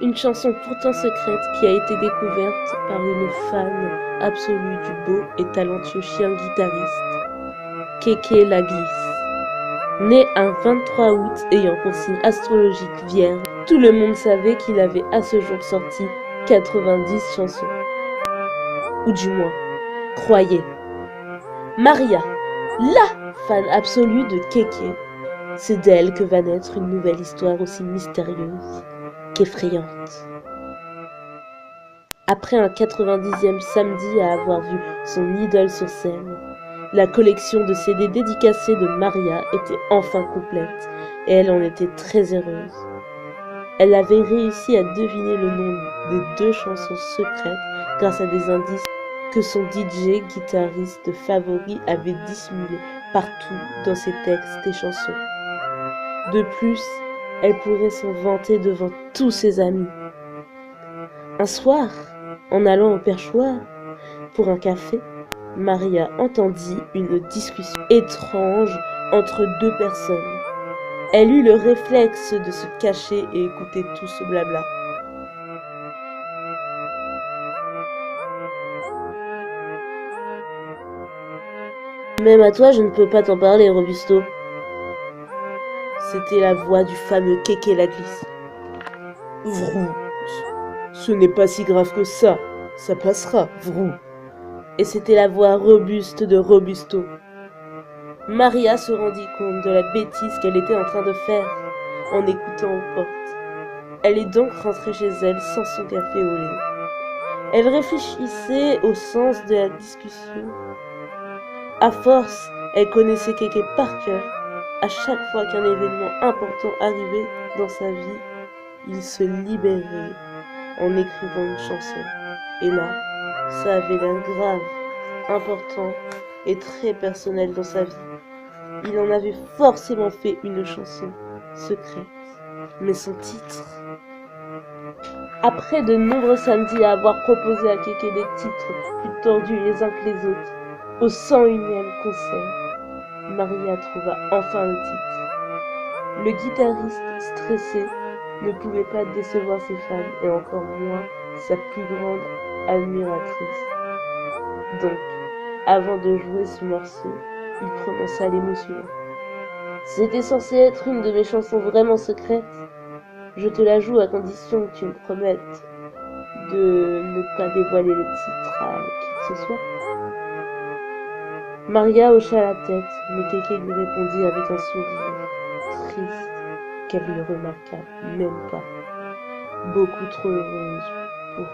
Une chanson pourtant secrète qui a été découverte par une fan absolue du beau et talentueux chien guitariste, Kéké la Glisse. Né un 23 août ayant pour signe astrologique Vierge, tout le monde savait qu'il avait à ce jour sorti 90 chansons. Ou du moins, croyait. Maria, la fan absolue de Kéké, c'est d'elle que va naître une nouvelle histoire aussi mystérieuse qu'effrayante. Après un 90e samedi à avoir vu son idole sur scène, la collection de CD dédicacés de Maria était enfin complète et elle en était très heureuse. Elle avait réussi à deviner le nom des 2 chansons secrètes grâce à des indices que son DJ guitariste favori avait dissimulés partout dans ses textes et chansons. De plus, elle pourrait s'en vanter devant tous ses amis. Un soir, en allant au perchoir pour un café, Maria entendit une discussion étrange entre 2 personnes. Elle eut le réflexe de se cacher et écouter tout ce blabla. Même à toi, je ne peux pas t'en parler, Robusto. C'était la voix du fameux Kéké la Glisse. Vrou, ce n'est pas si grave que ça passera, vrou. Et c'était la voix robuste de Robusto. Maria se rendit compte de la bêtise qu'elle était en train de faire en écoutant aux portes. Elle est donc rentrée chez elle sans son café au lait. Elle réfléchissait au sens de la discussion. À force, elle connaissait Kéké par cœur. À chaque fois qu'un événement important arrivait dans sa vie, il se libérait en écrivant une chanson. Et là, ça avait l'air grave, important et très personnel dans sa vie. Il en avait forcément fait une chanson secrète. Mais son titre... Après de nombreux samedis à avoir proposé à Kéké des titres plus tordus les uns que les autres, au 101e concert, Maria trouva enfin le titre. Le guitariste stressé ne pouvait pas décevoir ses fans et encore moins sa plus grande admiratrice. Donc, avant de jouer ce morceau, il prononça les mots suivants. C'était censé être une de mes chansons vraiment secrètes. Je te la joue à condition que tu me promettes de ne pas dévoiler le titre à qui que ce soit. Maria hocha la tête, mais Kéké lui répondit avec un sourire triste qu'elle ne remarqua même pas. Beaucoup trop heureuse pour...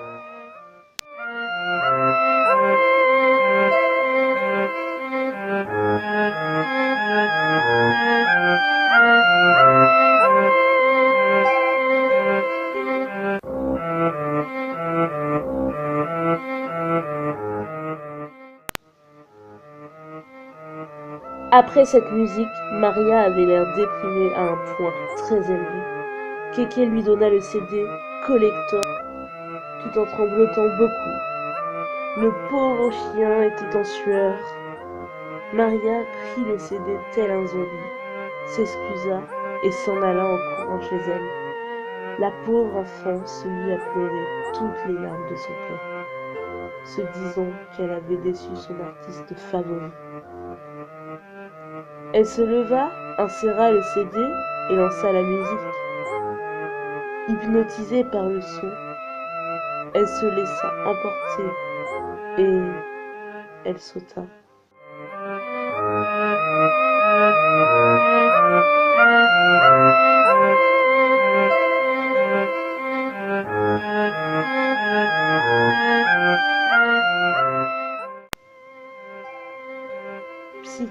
Après cette musique, Maria avait l'air déprimée à un point très élevé. Kéké lui donna le CD collector tout en tremblotant beaucoup. Le pauvre chien était en sueur. Maria prit le CD tel un zombie, s'excusa et s'en alla en courant chez elle. La pauvre enfant se mit à pleurer toutes les larmes de son cœur, se disant qu'elle avait déçu son artiste favori. Elle se leva, inséra le CD et lança la musique. Hypnotisée par le son, elle se laissa emporter et elle sauta.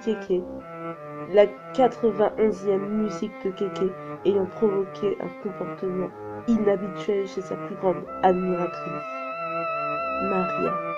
Kéké, la 91e musique de Kéké ayant provoqué un comportement inhabituel chez sa plus grande admiratrice, Maria.